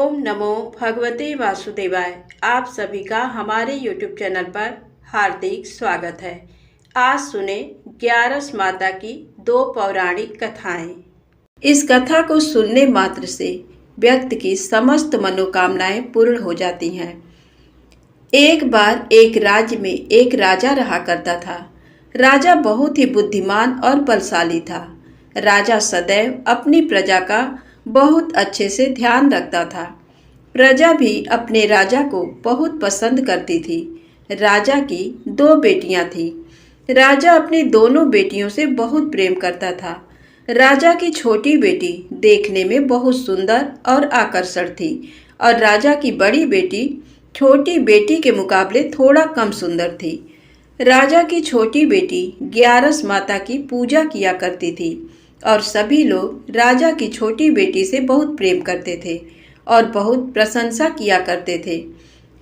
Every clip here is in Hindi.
ओम नमो भगवते वासुदेवाय। आप सभी का हमारे YouTube चैनल पर हार्दिक स्वागत है। आज सुने 11 माता की 2 पौराणिक कथाएं। इस कथा को सुनने मात्र से व्यक्ति की समस्त मनोकामनाएं पूर्ण हो जाती हैं। एक बार एक राज्य में एक राजा रहा करता था। राजा बहुत ही बुद्धिमान और बलशाली था। राजा सदैव अपनी प्रजा का बहुत अच्छे से ध्यान रखता था। प्रजा भी अपने राजा को बहुत पसंद करती थी। राजा की 2 बेटियां थीं। राजा अपनी दोनों बेटियों से बहुत प्रेम करता था। राजा की छोटी बेटी देखने में बहुत सुंदर और आकर्षक थी और राजा की बड़ी बेटी छोटी बेटी के मुकाबले थोड़ा कम सुंदर थी। राजा की छोटी बेटी 11 माता की पूजा किया करती थी और सभी लोग राजा की छोटी बेटी से बहुत प्रेम करते थे और बहुत प्रशंसा किया करते थे।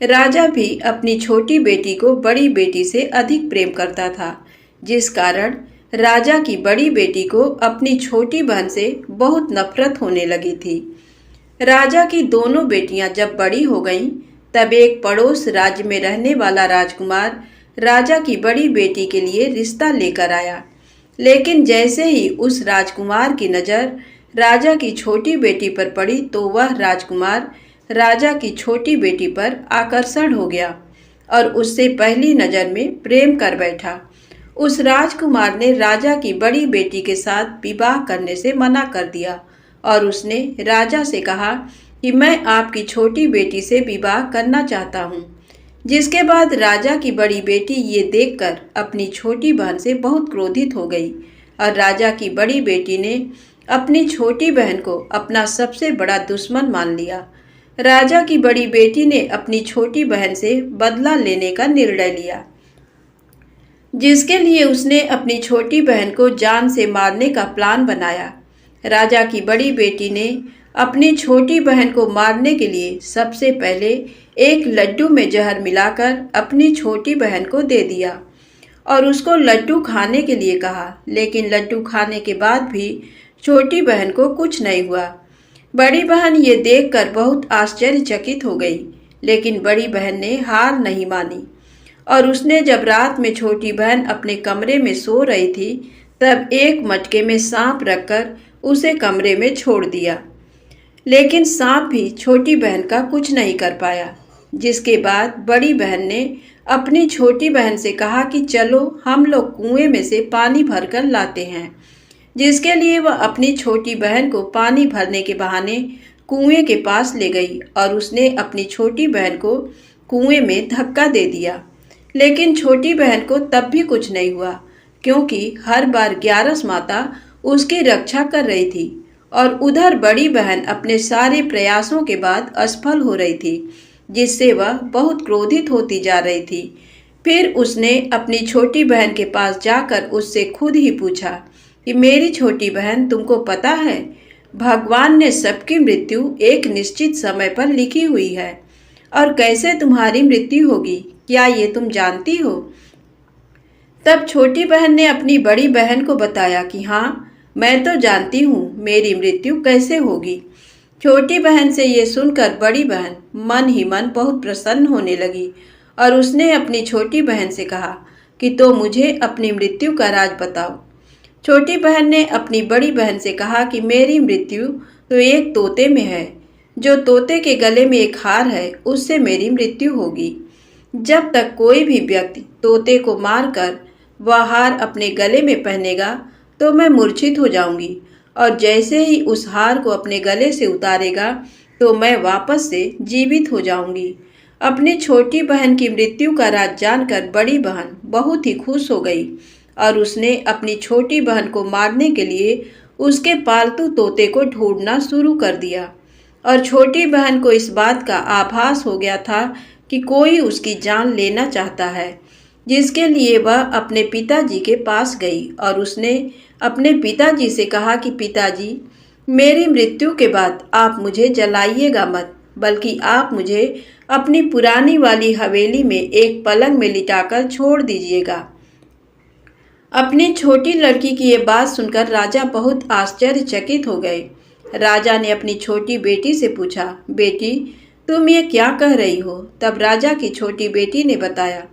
राजा भी अपनी छोटी बेटी को बड़ी बेटी से अधिक प्रेम करता था, जिस कारण राजा की बड़ी बेटी को अपनी छोटी बहन से बहुत नफरत होने लगी थी। राजा की दोनों बेटियां जब बड़ी हो गईं, तब एक पड़ोस राज्य में रहने वाला राजकुमार राजा की बड़ी बेटी के लिए रिश्ता लेकर आया। लेकिन जैसे ही उस राजकुमार की नज़र राजा की छोटी बेटी पर पड़ी, तो वह राजकुमार राजा की छोटी बेटी पर आकर्षण हो गया और उससे पहली नज़र में प्रेम कर बैठा। उस राजकुमार ने राजा की बड़ी बेटी के साथ विवाह करने से मना कर दिया और उसने राजा से कहा कि मैं आपकी छोटी बेटी से विवाह करना चाहता हूँ। जिसके बाद राजा की बड़ी बेटी ये देखकर अपनी छोटी बहन से बहुत क्रोधित हो गई और राजा की बड़ी बेटी ने अपनी छोटी बहन को अपना सबसे बड़ा दुश्मन मान लिया। राजा की बड़ी बेटी ने अपनी छोटी बहन से बदला लेने का निर्णय लिया, जिसके लिए उसने अपनी छोटी बहन को जान से मारने का प्लान बनाया। राजा की बड़ी बेटी ने अपनी छोटी बहन को मारने के लिए सबसे पहले एक लड्डू में जहर मिलाकर अपनी छोटी बहन को दे दिया और उसको लड्डू खाने के लिए कहा। लेकिन लड्डू खाने के बाद भी छोटी बहन को कुछ नहीं हुआ। बड़ी बहन ये देखकर बहुत आश्चर्यचकित हो गई, लेकिन बड़ी बहन ने हार नहीं मानी और उसने जब रात में छोटी बहन अपने कमरे में सो रही थी, तब एक मटके में सांप रखकर उसे कमरे में छोड़ दिया। लेकिन सांप भी छोटी बहन का कुछ नहीं कर पाया। जिसके बाद बड़ी बहन ने अपनी छोटी बहन से कहा कि चलो हम लोग कुएं में से पानी भरकर लाते हैं। जिसके लिए वह अपनी छोटी बहन को पानी भरने के बहाने कुएं के पास ले गई और उसने अपनी छोटी बहन को कुएं में धक्का दे दिया। लेकिन छोटी बहन को तब भी कुछ नहीं हुआ, क्योंकि हर बार 11 माता उसकी रक्षा कर रही थी और उधर बड़ी बहन अपने सारे प्रयासों के बाद असफल हो रही थी, जिससे वह बहुत क्रोधित होती जा रही थी। फिर उसने अपनी छोटी बहन के पास जाकर उससे खुद ही पूछा कि मेरी छोटी बहन, तुमको पता है भगवान ने सबकी मृत्यु एक निश्चित समय पर लिखी हुई है और कैसे तुम्हारी मृत्यु होगी, क्या ये तुम जानती हो? तब छोटी बहन ने अपनी बड़ी बहन को बताया कि हाँ, मैं तो जानती हूँ मेरी मृत्यु कैसे होगी। छोटी बहन से ये सुनकर बड़ी बहन मन ही मन बहुत प्रसन्न होने लगी और उसने अपनी छोटी बहन से कहा कि तो मुझे अपनी मृत्यु का राज बताओ। छोटी बहन ने अपनी बड़ी बहन से कहा कि मेरी मृत्यु तो एक तोते में है। जो तोते के गले में एक हार है, उससे मेरी मृत्यु होगी। जब तक कोई भी व्यक्ति तोते को मारकर वह हार अपने गले में पहनेगा, तो मैं मूर्छित हो जाऊंगी और जैसे ही उस हार को अपने गले से उतारेगा, तो मैं वापस से जीवित हो जाऊंगी। अपनी छोटी बहन की मृत्यु का राज जानकर बड़ी बहन बहुत ही खुश हो गई और उसने अपनी छोटी बहन को मारने के लिए उसके पालतू तोते को ढूंढना शुरू कर दिया। और छोटी बहन को इस बात का आभास हो गया था कि कोई उसकी जान लेना चाहता है, जिसके लिए वह अपने पिताजी के पास गई और उसने अपने पिताजी से कहा कि पिताजी, मेरी मृत्यु के बाद आप मुझे जलाइएगा मत, बल्कि आप मुझे अपनी पुरानी वाली हवेली में एक पलंग में लिटाकर छोड़ दीजिएगा। अपनी छोटी लड़की की ये बात सुनकर राजा बहुत आश्चर्यचकित हो गए। राजा ने अपनी छोटी बेटी से पूछा, बेटी तुम ये क्या कह रही हो? तब राजा की छोटी बेटी ने बताया,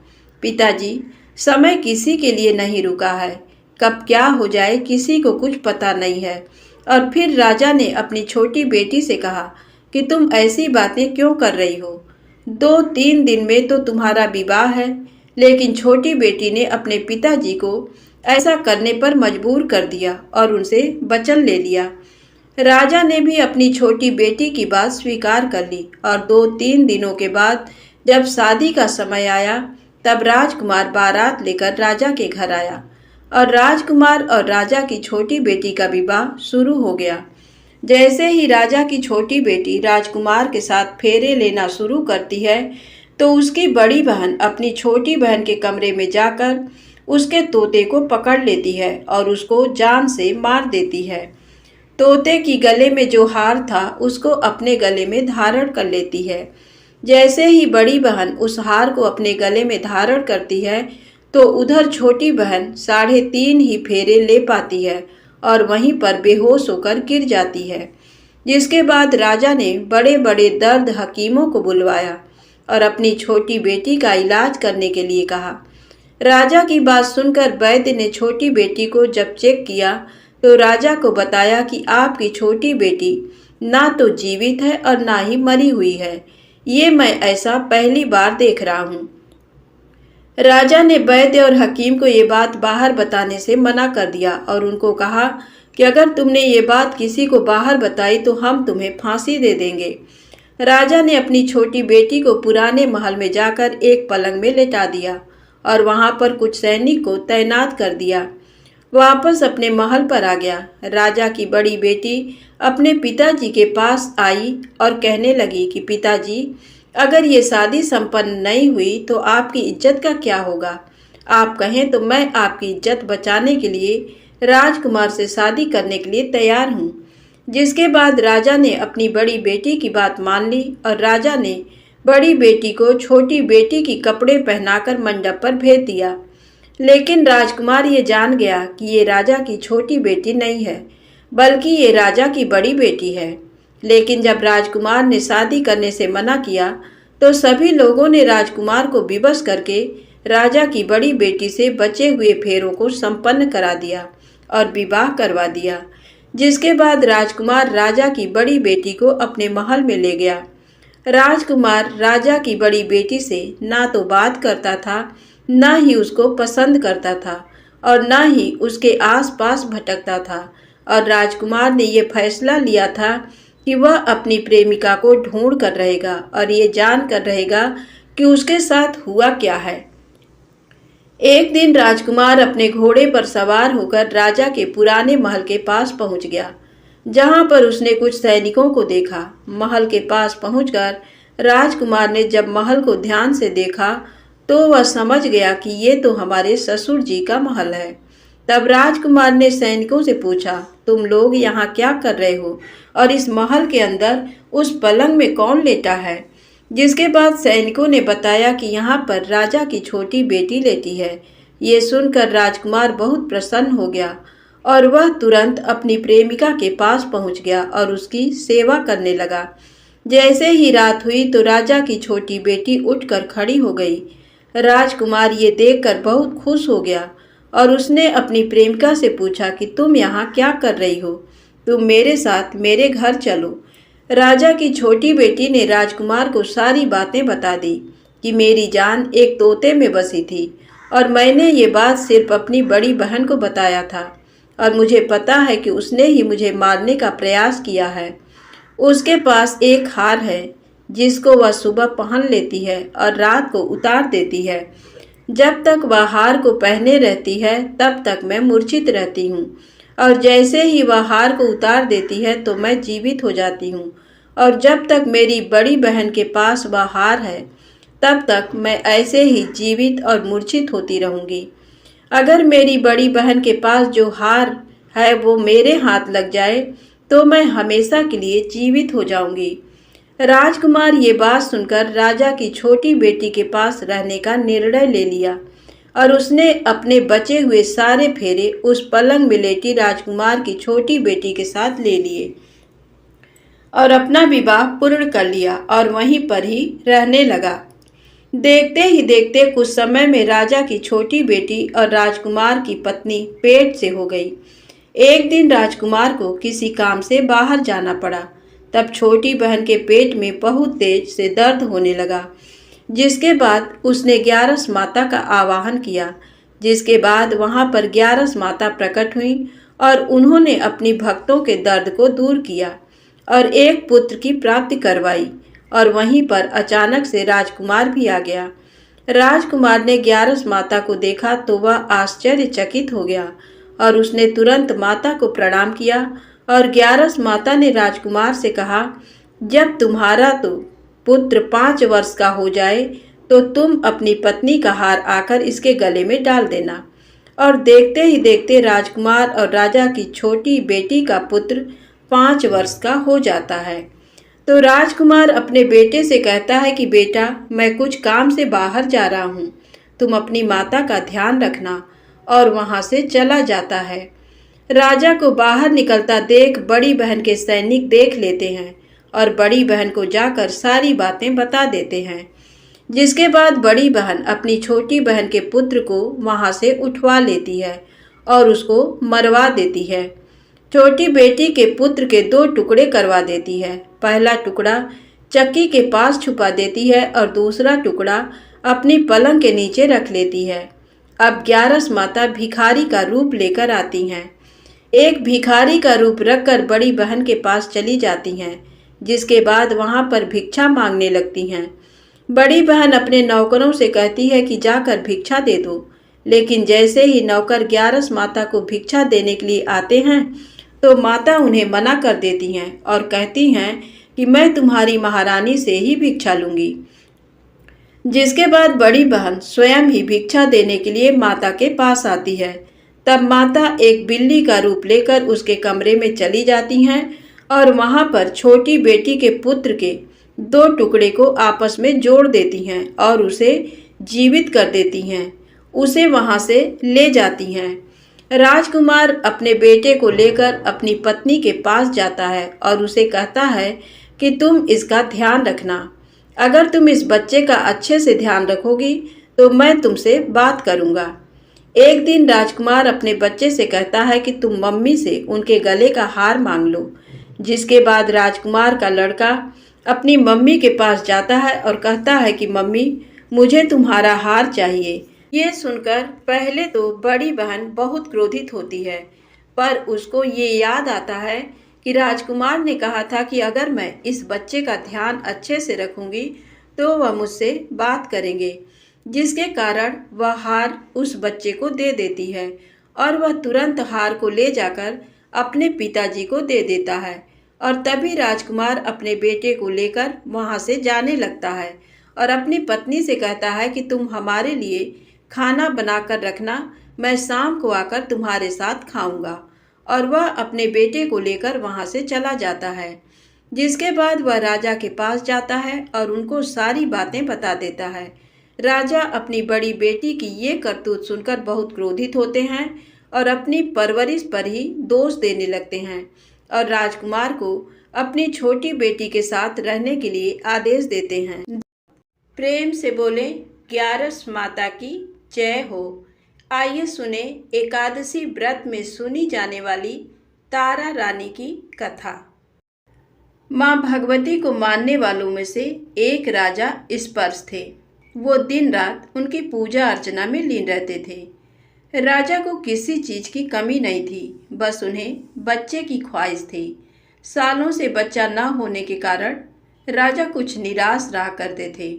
पिताजी समय किसी के लिए नहीं रुका है, कब क्या हो जाए किसी को कुछ पता नहीं है। और फिर राजा ने अपनी छोटी बेटी से कहा कि तुम ऐसी बातें क्यों कर रही हो? 2-3 दिन में तो तुम्हारा विवाह है। लेकिन छोटी बेटी ने अपने पिताजी को ऐसा करने पर मजबूर कर दिया और उनसे वचन ले लिया। राजा ने भी अपनी छोटी बेटी की बात स्वीकार कर ली और 2-3 दिनों के बाद जब शादी का समय आया तब राजकुमार बारात लेकर राजा के घर आया और राजकुमार और राजा की छोटी बेटी का विवाह शुरू हो गया। जैसे ही राजा की छोटी बेटी राजकुमार के साथ फेरे लेना शुरू करती है तो उसकी बड़ी बहन अपनी छोटी बहन के कमरे में जाकर उसके तोते को पकड़ लेती है और उसको जान से मार देती है। तोते की गले में जो हार था उसको अपने गले में धारण कर लेती है। जैसे ही बड़ी बहन उस हार को अपने गले में धारण करती है तो उधर छोटी बहन 3.5 ही फेरे ले पाती है और वहीं पर बेहोश होकर गिर जाती है। जिसके बाद राजा ने बड़े बड़े दर्द हकीमों को बुलवाया और अपनी छोटी बेटी का इलाज करने के लिए कहा। राजा की बात सुनकर वैद्य ने छोटी बेटी को जब चेक किया तो राजा को बताया कि आपकी छोटी बेटी ना तो जीवित है और ना ही मरी हुई है। ये मैं ऐसा पहली बार देख रहा हूँ। राजा ने वैद्य और हकीम को ये बात बाहर बताने से मना कर दिया और उनको कहा कि अगर तुमने ये बात किसी को बाहर बताई तो हम तुम्हें फांसी दे देंगे। राजा ने अपनी छोटी बेटी को पुराने महल में जाकर एक पलंग में लेटा दिया और वहां पर कुछ सैनिक को तैनात कर दिया। वापस अपने महल पर आ गया। राजा की बड़ी बेटी अपने पिताजी के पास आई और कहने लगी कि पिताजी, अगर ये शादी संपन्न नहीं हुई तो आपकी इज्जत का क्या होगा? आप कहें तो मैं आपकी इज्जत बचाने के लिए राजकुमार से शादी करने के लिए तैयार हूँ। जिसके बाद राजा ने अपनी बड़ी बेटी की बात मान ली और राजा ने बड़ी बेटी को छोटी बेटी की कपड़े पहनाकर मंडप पर भेज दिया। लेकिन राजकुमार ये जान गया कि ये राजा की छोटी बेटी नहीं है, बल्कि ये राजा की बड़ी बेटी है। लेकिन जब राजकुमार ने शादी करने से मना किया तो सभी लोगों ने राजकुमार को विवश करके राजा की बड़ी बेटी से बचे हुए फेरों को संपन्न करा दिया और विवाह करवा दिया। जिसके बाद राजकुमार राजा की बड़ी बेटी को अपने महल में ले गया। राजकुमार राजा की बड़ी बेटी से ना तो बात करता था, ना ही उसको पसंद करता था और ना ही उसके आसपास भटकता था। और राजकुमार ने ये फैसला लिया था कि वह अपनी प्रेमिका को ढूंढ कर रहेगा और ये जान कर रहेगा कि उसके साथ हुआ क्या है। एक दिन राजकुमार अपने घोड़े पर सवार होकर राजा के पुराने महल के पास पहुंच गया, जहां पर उसने कुछ सैनिकों को देखा। महल के पास पहुंचकर राजकुमार ने जब महल को ध्यान से देखा तो वह समझ गया कि ये तो हमारे ससुर जी का महल है। तब राजकुमार ने सैनिकों से पूछा, तुम लोग यहाँ क्या कर रहे हो और इस महल के अंदर उस पलंग में कौन लेटा है? जिसके बाद सैनिकों ने बताया कि यहाँ पर राजा की छोटी बेटी लेटी है। ये सुनकर राजकुमार बहुत प्रसन्न हो गया और वह तुरंत अपनी प्रेमिका के पास पहुँच गया और उसकी सेवा करने लगा। जैसे ही रात हुई तो राजा की छोटी बेटी उठकर खड़ी हो गई। राजकुमार ये देखकर बहुत खुश हो गया और उसने अपनी प्रेमिका से पूछा कि तुम यहाँ क्या कर रही हो? तुम मेरे साथ मेरे घर चलो। राजा की छोटी बेटी ने राजकुमार को सारी बातें बता दी कि मेरी जान एक तोते में बसी थी और मैंने ये बात सिर्फ अपनी बड़ी बहन को बताया था और मुझे पता है कि उसने ही मुझे मारने का प्रयास किया है। उसके पास एक हार है जिसको वह सुबह पहन लेती है और रात को उतार देती है। जब तक वह हार को पहने रहती है तब तक मैं मूर्छित रहती हूँ और जैसे ही वह हार को उतार देती है तो मैं जीवित हो जाती हूँ और जब तक मेरी बड़ी बहन के पास वह हार है तब तक मैं ऐसे ही जीवित और मूर्छित होती रहूँगी। अगर मेरी बड़ी बहन के पास जो हार है वो मेरे हाथ लग जाए तो मैं हमेशा के लिए जीवित हो जाऊंगी। राजकुमार ये बात सुनकर राजा की छोटी बेटी के पास रहने का निर्णय ले लिया और उसने अपने बचे हुए सारे फेरे उस पलंग में लेटी राजकुमार की छोटी बेटी के साथ ले लिए। और अपना विवाह पूर्ण कर लिया और वहीं पर ही रहने लगा। देखते ही देखते कुछ समय में राजा की छोटी बेटी और राजकुमार की पत्नी पेट से हो गई। एक दिन राजकुमार को किसी काम से बाहर जाना पड़ा। तब छोटी बहन के पेट में बहुत तेज से दर्द होने लगा, जिसके बाद उसने 11 माता का आवाहन किया। जिसके बाद वहां पर 11 माता प्रकट हुई और उन्होंने अपनी भक्तों के दर्द को दूर किया और एक पुत्र की प्राप्ति करवाई। और वहीं पर अचानक से राजकुमार भी आ गया। राजकुमार ने 11 माता को देखा तो वह आश्चर्यचकित हो गया और उसने तुरंत माता को प्रणाम किया। और 11 माता ने राजकुमार से कहा, जब तुम्हारा तो पुत्र 5 वर्ष का हो जाए तो तुम अपनी पत्नी का हार आकर इसके गले में डाल देना। और देखते ही देखते राजकुमार और राजा की छोटी बेटी का पुत्र 5 वर्ष का हो जाता है। तो राजकुमार अपने बेटे से कहता है कि बेटा, मैं कुछ काम से बाहर जा रहा हूँ, तुम अपनी माता का ध्यान रखना। और वहाँ से चला जाता है। राजा को बाहर निकलता देख बड़ी बहन के सैनिक देख लेते हैं और बड़ी बहन को जाकर सारी बातें बता देते हैं। जिसके बाद बड़ी बहन अपनी छोटी बहन के पुत्र को वहाँ से उठवा लेती है और उसको मरवा देती है। छोटी बेटी के पुत्र के 2 टुकड़े करवा देती है। पहला टुकड़ा चक्की के पास छुपा देती है और दूसरा टुकड़ा अपनी पलंग के नीचे रख लेती है। अब 11 माता भिखारी का रूप लेकर आती हैं। एक भिखारी का रूप रखकर बड़ी बहन के पास चली जाती हैं, जिसके बाद वहां पर भिक्षा मांगने लगती हैं। बड़ी बहन अपने नौकरों से कहती है कि जाकर भिक्षा दे दो, लेकिन जैसे ही नौकर 11 माता को भिक्षा देने के लिए आते हैं तो माता उन्हें मना कर देती हैं और कहती हैं कि मैं तुम्हारी महारानी से ही भिक्षा लूंगी। जिसके बाद बड़ी बहन स्वयं ही भिक्षा देने के लिए माता के पास आती है। तब माता एक बिल्ली का रूप लेकर उसके कमरे में चली जाती हैं और वहां पर छोटी बेटी के पुत्र के 2 टुकड़े को आपस में जोड़ देती हैं और उसे जीवित कर देती हैं। उसे वहां से ले जाती हैं। राजकुमार अपने बेटे को लेकर अपनी पत्नी के पास जाता है और उसे कहता है कि तुम इसका ध्यान रखना। अगर तुम इस बच्चे का अच्छे से ध्यान रखोगी तो मैं तुमसे बात करूंगा। एक दिन राजकुमार अपने बच्चे से कहता है कि तुम मम्मी से उनके गले का हार मांग लो। जिसके बाद राजकुमार का लड़का अपनी मम्मी के पास जाता है और कहता है कि मम्मी, मुझे तुम्हारा हार चाहिए। ये सुनकर पहले तो बड़ी बहन बहुत क्रोधित होती है, पर उसको ये याद आता है कि राजकुमार ने कहा था कि अगर मैं इस बच्चे का ध्यान अच्छे से रखूंगी तो वह मुझसे बात करेंगे। जिसके कारण वह हार उस बच्चे को दे देती है और वह तुरंत हार को ले जाकर अपने पिताजी को दे देता है। और तभी राजकुमार अपने बेटे को लेकर वहां से जाने लगता है और अपनी पत्नी से कहता है कि तुम हमारे लिए खाना बनाकर रखना, मैं शाम को आकर तुम्हारे साथ खाऊंगा। और वह अपने बेटे को लेकर वहां से चला जाता है। जिसके बाद वह राजा के पास जाता है और उनको सारी बातें बता देता है। राजा अपनी बड़ी बेटी की ये करतूत सुनकर बहुत क्रोधित होते हैं और अपनी परवरिश पर ही दोष देने लगते हैं और राजकुमार को अपनी छोटी बेटी के साथ रहने के लिए आदेश देते हैं। प्रेम से बोले 11 माता की जय हो। आइए सुने एकादशी व्रत में सुनी जाने वाली तारा रानी की कथा। माँ भगवती को मानने वालों में से एक राजा स्पर्श थे। वो दिन रात उनकी पूजा अर्चना में लीन रहते थे। राजा को किसी चीज की कमी नहीं थी, बस उन्हें बच्चे की ख्वाहिश थी। सालों से बच्चा न होने के कारण राजा कुछ निराश रहा करते थे।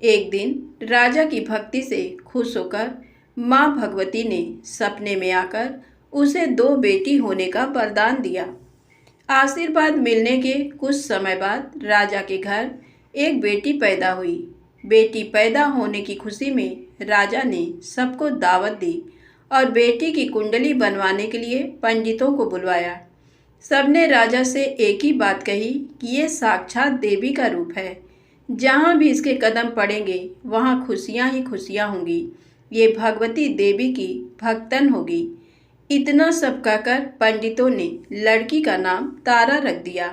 एक दिन राजा की भक्ति से खुश होकर माँ भगवती ने सपने में आकर उसे 2 बेटी होने का वरदान दिया। आशीर्वाद मिलने के कुछ समय बाद राजा के घर एक बेटी पैदा हुई। बेटी पैदा होने की खुशी में राजा ने सबको दावत दी और बेटी की कुंडली बनवाने के लिए पंडितों को बुलवाया। सबने राजा से एक ही बात कही कि ये साक्षात देवी का रूप है, जहाँ भी इसके कदम पड़ेंगे वहाँ खुशियाँ ही खुशियाँ होंगी। ये भगवती देवी की भक्तन होगी। इतना सब कहकर पंडितों ने लड़की का नाम तारा रख दिया।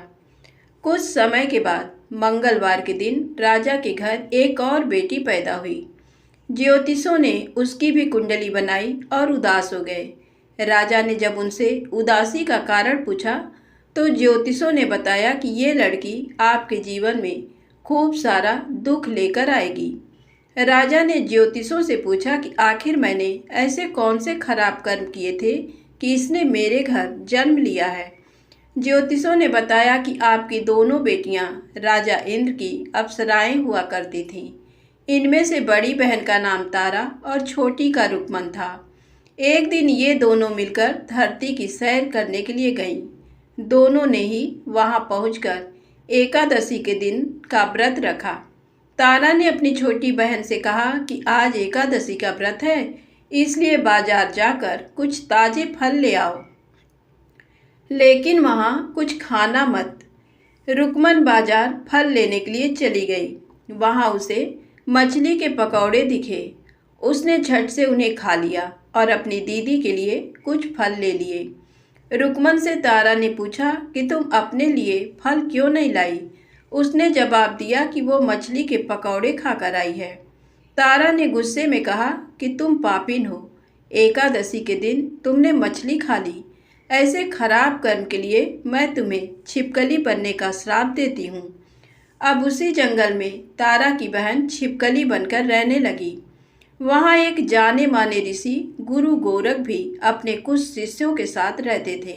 कुछ समय के बाद मंगलवार के दिन राजा के घर एक और बेटी पैदा हुई। ज्योतिषों ने उसकी भी कुंडली बनाई और उदास हो गए। राजा ने जब उनसे उदासी का कारण पूछा तो ज्योतिषों ने बताया कि ये लड़की आपके जीवन में खूब सारा दुख लेकर आएगी। राजा ने ज्योतिषों से पूछा कि आखिर मैंने ऐसे कौन से खराब कर्म किए थे कि इसने मेरे घर जन्म लिया है। ज्योतिषों ने बताया कि आपकी दोनों बेटियां राजा इंद्र की अप्सराएं हुआ करती थीं। इनमें से बड़ी बहन का नाम तारा और छोटी का रुक्मन था। एक दिन ये दोनों मिलकर धरती की सैर करने के लिए गईं। दोनों ने ही वहां पहुंचकर एकादशी के दिन का व्रत रखा। तारा ने अपनी छोटी बहन से कहा कि आज एकादशी का व्रत है, इसलिए बाजार जाकर कुछ ताजे फल ले आओ, लेकिन वहाँ कुछ खाना मत। रुक्मन बाजार फल लेने के लिए चली गई। वहाँ उसे मछली के पकौड़े दिखे। उसने झट से उन्हें खा लिया और अपनी दीदी के लिए कुछ फल ले लिए। रुक्मन से तारा ने पूछा कि तुम अपने लिए फल क्यों नहीं लाई। उसने जवाब दिया कि वो मछली के पकौड़े खाकर आई है। तारा ने गुस्से में कहा कि तुम पापिन हो, एकादशी के दिन तुमने मछली खा ली। ऐसे खराब कर्म के लिए मैं तुम्हें छिपकली बनने का श्राप देती हूँ। अब उसी जंगल में तारा की बहन छिपकली बनकर रहने लगी। वहाँ एक जाने माने ऋषि गुरु गोरख भी अपने कुछ शिष्यों के साथ रहते थे।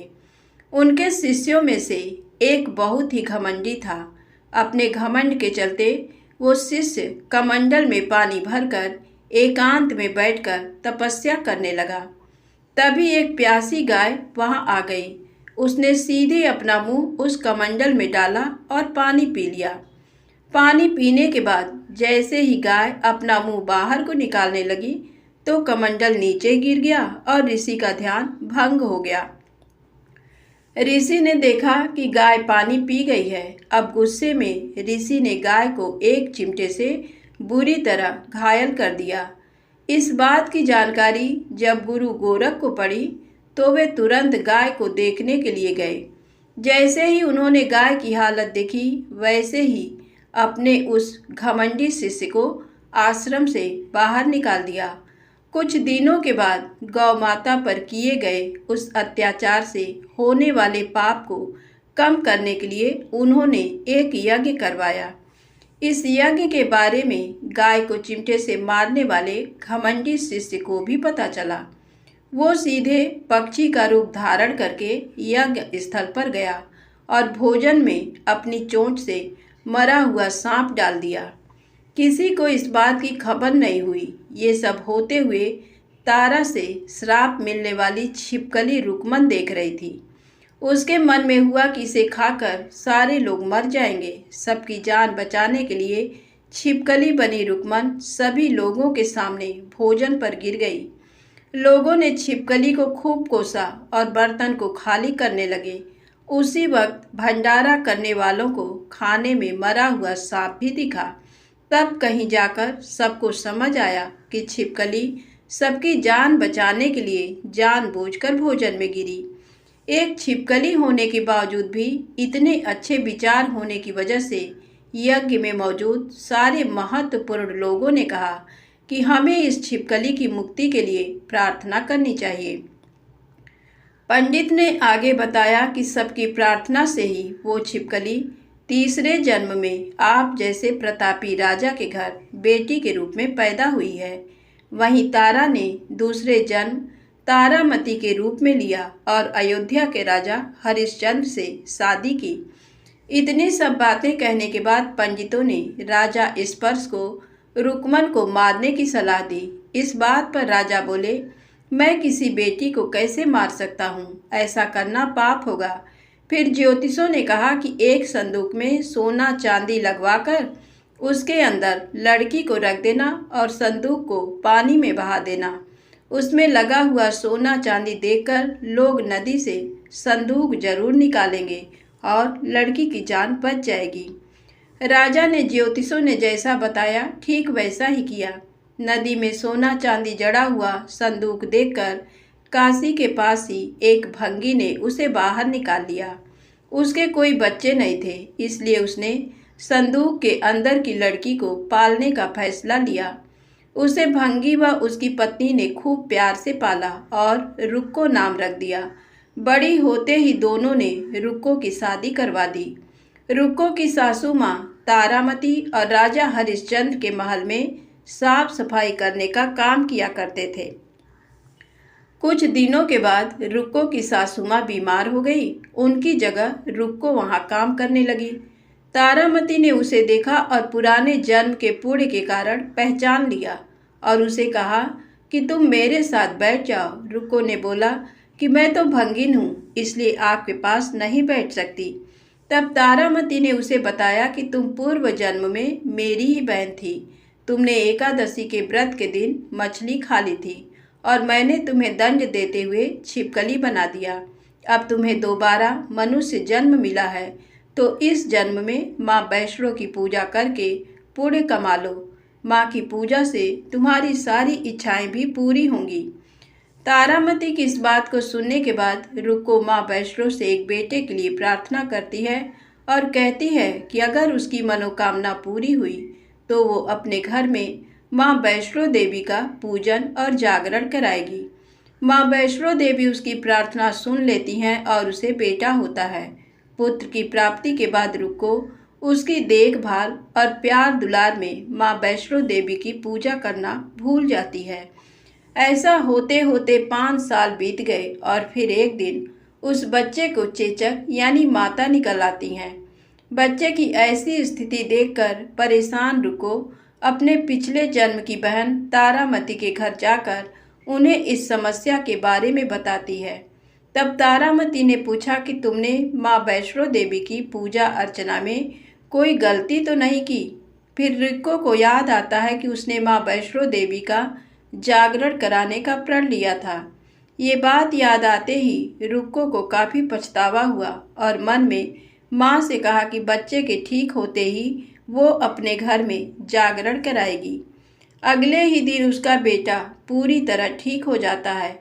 उनके शिष्यों में से एक बहुत ही घमंडी था। अपने घमंड के चलते वो शिष्य कमंडल में पानी भरकर एकांत में बैठकर तपस्या करने लगा। तभी एक प्यासी गाय वहां आ गई। उसने सीधे अपना मुंह उस कमंडल में डाला और पानी पी लिया। पानी पीने के बाद जैसे ही गाय अपना मुंह बाहर को निकालने लगी तो कमंडल नीचे गिर गया और ऋषि का ध्यान भंग हो गया। ऋषि ने देखा कि गाय पानी पी गई है। अब गुस्से में ऋषि ने गाय को एक चिमटे से बुरी तरह घायल कर दिया। इस बात की जानकारी जब गुरु गोरख को पड़ी तो वे तुरंत गाय को देखने के लिए गए। जैसे ही उन्होंने गाय की हालत देखी वैसे ही अपने उस घमंडी शिष्य को आश्रम से बाहर निकाल दिया। कुछ दिनों के बाद गौ माता पर किए गए उस अत्याचार से होने वाले पाप को कम करने के लिए उन्होंने एक यज्ञ करवाया। इस यज्ञ के बारे में गाय को चिमटे से मारने वाले घमंडी शिष्य को भी पता चला। वो सीधे पक्षी का रूप धारण करके यज्ञ स्थल पर गया और भोजन में अपनी चोंच से मरा हुआ सांप डाल दिया। किसी को इस बात की खबर नहीं हुई। ये सब होते हुए तारा से श्राप मिलने वाली छिपकली रुक्मन देख रही थी। उसके मन में हुआ कि इसे खाकर सारे लोग मर जाएंगे। सबकी जान बचाने के लिए छिपकली बनी रुक्मन सभी लोगों के सामने भोजन पर गिर गई। लोगों ने छिपकली को खूब कोसा और बर्तन को खाली करने लगे। उसी वक्त भंडारा करने वालों को खाने में मरा हुआ सांप भी दिखा। तब कहीं जाकर सबको समझ आया कि छिपकली सबकी जान बचाने के लिए जानबूझकर भोजन में गिरी। एक छिपकली होने के बावजूद भी इतने अच्छे विचार होने की वजह से यज्ञ में मौजूद सारे महत्वपूर्ण लोगों ने कहा कि हमें इस छिपकली की मुक्ति के लिए प्रार्थना करनी चाहिए। पंडित ने आगे बताया कि सबकी प्रार्थना से ही वो छिपकली तीसरे जन्म में आप जैसे प्रतापी राजा के घर बेटी के रूप में पैदा हुई है। वहीं तारा ने दूसरे जन्म तारामती के रूप में लिया और अयोध्या के राजा हरिश्चंद्र से शादी की। इतनी सब बातें कहने के बाद पंडितों ने राजा स्पर्श को रुक्मन को मारने की सलाह दी। इस बात पर राजा बोले, मैं किसी बेटी को कैसे मार सकता हूँ, ऐसा करना पाप होगा। फिर ज्योतिषों ने कहा कि एक संदूक में सोना चांदी लगवाकर उसके अंदर लड़की को रख देना और संदूक को पानी में बहा देना। उसमें लगा हुआ सोना चांदी देखकर लोग नदी से संदूक जरूर निकालेंगे और लड़की की जान बच जाएगी। राजा ने ज्योतिषों ने जैसा बताया ठीक वैसा ही किया। नदी में सोना चांदी जड़ा हुआ संदूक देखकर काशी के पास ही एक भंगी ने उसे बाहर निकाल लिया। उसके कोई बच्चे नहीं थे, इसलिए उसने संदूक के अंदर की लड़की को पालने का फैसला लिया। उसे भंगी व उसकी पत्नी ने खूब प्यार से पाला और रुक्को नाम रख दिया। बड़ी होते ही दोनों ने रुक्को की शादी करवा दी। रुक्को की सासू माँ तारामती और राजा हरिश्चंद्र के महल में साफ सफाई करने का काम किया करते थे। कुछ दिनों के बाद रुक्को की सासू माँ बीमार हो गई। उनकी जगह रुक्को वहाँ काम करने लगी। तारामती ने उसे देखा और पुराने जन्म के पुण्य के कारण पहचान लिया और उसे कहा कि तुम मेरे साथ बैठ जाओ। रुक्को ने बोला कि मैं तो भंगिन हूँ, इसलिए आपके पास नहीं बैठ सकती। तब तारामती ने उसे बताया कि तुम पूर्व जन्म में मेरी ही बहन थी। तुमने एकादशी के व्रत के दिन मछली खा ली थी और मैंने तुम्हें दंड देते हुए छिपकली बना दिया। अब तुम्हें दोबारा मनुष्य जन्म मिला है, तो इस जन्म में माँ वैष्णो की पूजा करके पुण्य कमा लो। माँ की पूजा से तुम्हारी सारी इच्छाएं भी पूरी होंगी। तारामती की इस बात को सुनने के बाद रुक्को माँ वैष्णो से एक बेटे के लिए प्रार्थना करती है और कहती है कि अगर उसकी मनोकामना पूरी हुई तो वो अपने घर में माँ वैष्णो देवी का पूजन और जागरण कराएगी। माँ वैष्णो देवी उसकी प्रार्थना सुन लेती हैं और उसे बेटा होता है। पुत्र की प्राप्ति के बाद रुक्को उसकी देखभाल और प्यार दुलार में माँ वैष्णो देवी की पूजा करना भूल जाती है। ऐसा होते होते 5 साल बीत गए और फिर एक दिन उस बच्चे को चेचक यानी माता निकल आती हैं। बच्चे की ऐसी स्थिति देखकर परेशान रुक्को अपने पिछले जन्म की बहन तारामती के घर जाकर उन्हें इस समस्या के बारे में बताती है। तब तारामती ने पूछा कि तुमने माँ वैष्णो देवी की पूजा अर्चना में कोई गलती तो नहीं की। फिर रुक्को को याद आता है कि उसने माँ वैष्णो देवी का जागरण कराने का प्रण लिया था। ये बात याद आते ही रुक्को को काफ़ी पछतावा हुआ और मन में माँ से कहा कि बच्चे के ठीक होते ही वो अपने घर में जागरण कराएगी। अगले ही दिन उसका बेटा पूरी तरह ठीक हो जाता है।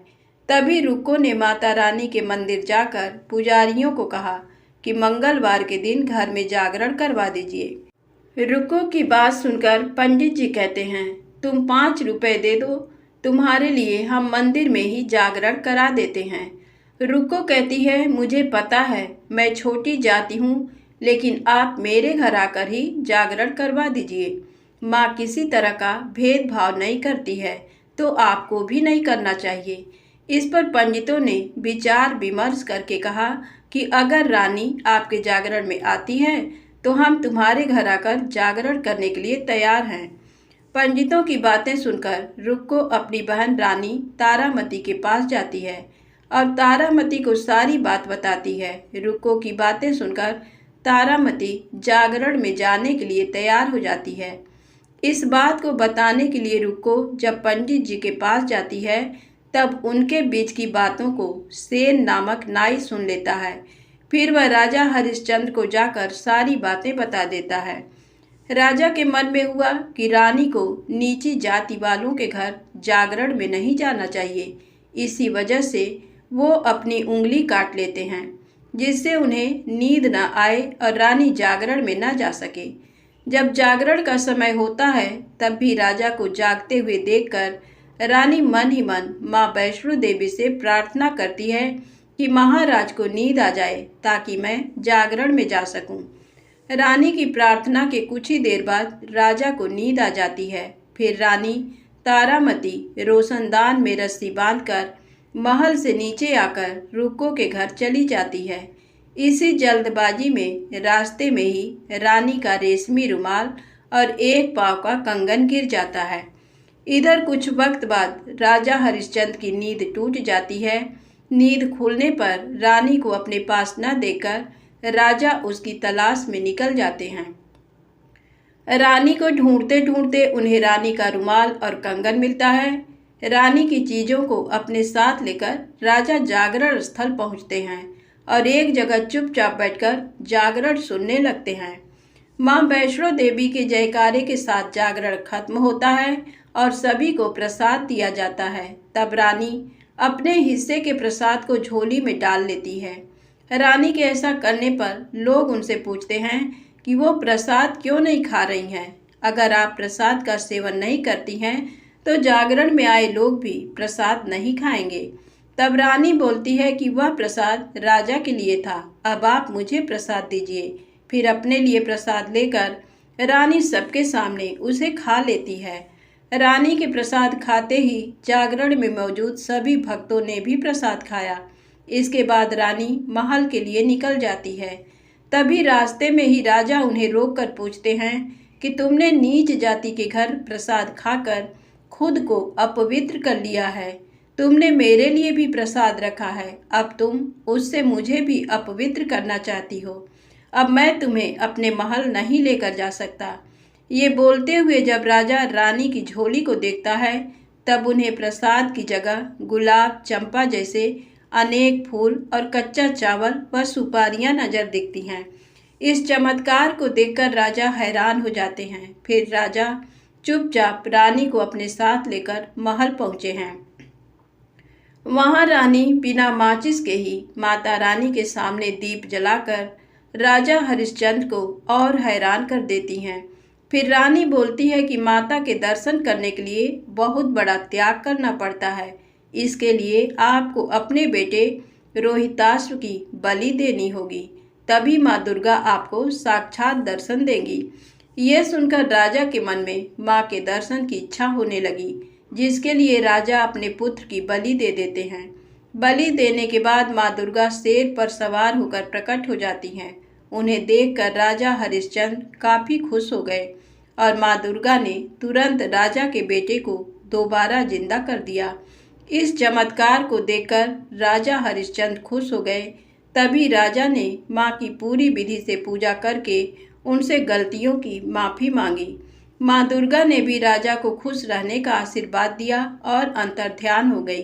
तभी रुक्को ने माता रानी के मंदिर जाकर पुजारियों को कहा कि मंगलवार के दिन घर में जागरण करवा दीजिए। रुक्को की बात सुनकर पंडित जी कहते हैं, तुम 5 रुपए दे दो, तुम्हारे लिए हम मंदिर में ही जागरण करा देते हैं। रुक्को कहती है, मुझे पता है मैं छोटी जाति हूँ, लेकिन आप मेरे घर आकर ही जागरण करवा दीजिए। माँ किसी तरह का भेदभाव नहीं करती है, तो आपको भी नहीं करना चाहिए। इस पर पंडितों ने विचार विमर्श करके कहा कि अगर रानी आपके जागरण में आती है तो हम तुम्हारे घर आकर जागरण करने के लिए तैयार हैं। पंडितों की बातें सुनकर रुक्को अपनी बहन रानी तारामती के पास जाती है और तारामती को सारी बात बताती है। रुक्को की बातें सुनकर तारामती जागरण में जाने के लिए तैयार हो जाती है। इस बात को बताने के लिए रुक्को जब पंडित जी के पास जाती है तब उनके बीच की बातों को सेन नामक नाई सुन लेता है। फिर वह राजा हरिश्चंद्र को जाकर सारी बातें बता देता है। राजा के मन में हुआ कि रानी को नीची जाति वालों के घर जागरण में नहीं जाना चाहिए। इसी वजह से वो अपनी उंगली काट लेते हैं, जिससे उन्हें नींद न आए और रानी जागरण में न जा सके। जब जागरण का समय होता है तब भी राजा को जागते हुए देखकर रानी मन ही मन माँ वैष्णो देवी से प्रार्थना करती है कि महाराज को नींद आ जाए ताकि मैं जागरण में जा सकूं। रानी की प्रार्थना के कुछ ही देर बाद राजा को नींद आ जाती है। फिर रानी तारामती रोशनदान में रस्सी बांधकर महल से नीचे आकर रुक्को के घर चली जाती है। इसी जल्दबाजी में रास्ते में ही रानी का रेशमी रुमाल और एक पाँव का कंगन गिर जाता है। इधर कुछ वक्त बाद राजा हरिश्चंद्र की नींद टूट जाती है। नींद खुलने पर रानी को अपने पास न देखकर राजा उसकी तलाश में निकल जाते हैं। रानी को ढूंढते ढूंढते उन्हें रानी का रुमाल और कंगन मिलता है। रानी की चीज़ों को अपने साथ लेकर राजा जागरण स्थल पहुंचते हैं और एक जगह चुपचाप बैठकर जागरण सुनने लगते हैं। माँ वैष्णो देवी के जयकारे के साथ जागरण खत्म होता है और सभी को प्रसाद दिया जाता है। तब रानी अपने हिस्से के प्रसाद को झोली में डाल लेती है रानी के ऐसा करने पर लोग उनसे पूछते हैं कि वो प्रसाद क्यों नहीं खा रही हैं। अगर आप प्रसाद का सेवन नहीं करती हैं तो जागरण में आए लोग भी प्रसाद नहीं खाएंगे। तब रानी बोलती है कि वह प्रसाद राजा के लिए था, अब आप मुझे प्रसाद दीजिए। फिर अपने लिए प्रसाद लेकर रानी सबके सामने उसे खा लेती है। रानी के प्रसाद खाते ही जागरण में मौजूद सभी भक्तों ने भी प्रसाद खाया। इसके बाद रानी महल के लिए निकल जाती है। तभी रास्ते में ही राजा उन्हें रोककर पूछते हैं कि तुमने नीच जाति के घर प्रसाद खाकर खुद को अपवित्र कर लिया है। तुमने मेरे लिए भी प्रसाद रखा है, अब तुम उससे मुझे भी अपवित्र करना चाहती हो। अब मैं तुम्हें अपने महल नहीं लेकर जा सकता। ये बोलते हुए जब राजा रानी की झोली को देखता है तब उन्हें प्रसाद की जगह गुलाब, चंपा जैसे अनेक फूल और कच्चा चावल व सुपारियां नजर दिखती हैं। इस चमत्कार को देखकर राजा हैरान हो जाते हैं। फिर राजा चुपचाप रानी को अपने साथ लेकर महल पहुंचे हैं। वहां रानी बिना माचिस के ही माता रानी के सामने दीप जलाकर राजा हरिश्चंद्र को और हैरान कर देती हैं। फिर रानी बोलती है कि माता के दर्शन करने के लिए बहुत बड़ा त्याग करना पड़ता है। इसके लिए आपको अपने बेटे रोहिताश्व की बलि देनी होगी, तभी माँ दुर्गा आपको साक्षात दर्शन देंगी। यह सुनकर राजा के मन में माँ के दर्शन की इच्छा होने लगी, जिसके लिए राजा अपने पुत्र की बलि दे देते हैं। बलि देने के बाद माँ दुर्गा शेर पर सवार होकर प्रकट हो जाती हैं। उन्हें देखकर राजा हरिश्चंद्र काफी खुश हो गए और माँ दुर्गा ने तुरंत राजा के बेटे को दोबारा जिंदा कर दिया। इस चमत्कार को देखकर राजा हरिश्चंद्र खुश हो गए। तभी राजा ने माँ की पूरी विधि से पूजा करके उनसे गलतियों की माफी मांगी। माँ दुर्गा ने भी राजा को खुश रहने का आशीर्वाद दिया और अंतर्ध्यान हो गई।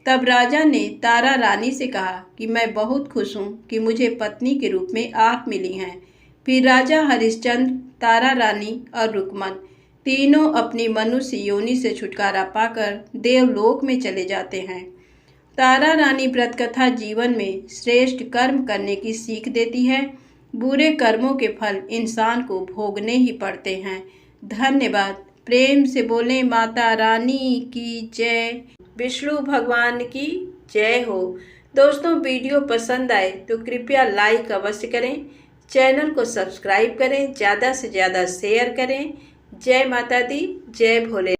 तब राजा ने तारा रानी से कहा कि मैं बहुत खुश हूँ कि मुझे पत्नी के रूप में आप मिली हैं। फिर राजा हरिश्चंद्र, तारा रानी और रुक्मन तीनों अपनी मनुष्य योनि से छुटकारा पाकर देवलोक में चले जाते हैं। तारा रानी व्रत कथा जीवन में श्रेष्ठ कर्म करने की सीख देती है। बुरे कर्मों के फल इंसान को भोगने ही पड़ते हैं। धन्यवाद। प्रेम से बोलें माता रानी की जय, विष्णु भगवान की जय हो। दोस्तों, वीडियो पसंद आए तो कृपया लाइक अवश्य करें, चैनल को सब्सक्राइब करें, ज़्यादा से ज़्यादा शेयर करें। जय माता दी, जय भोले।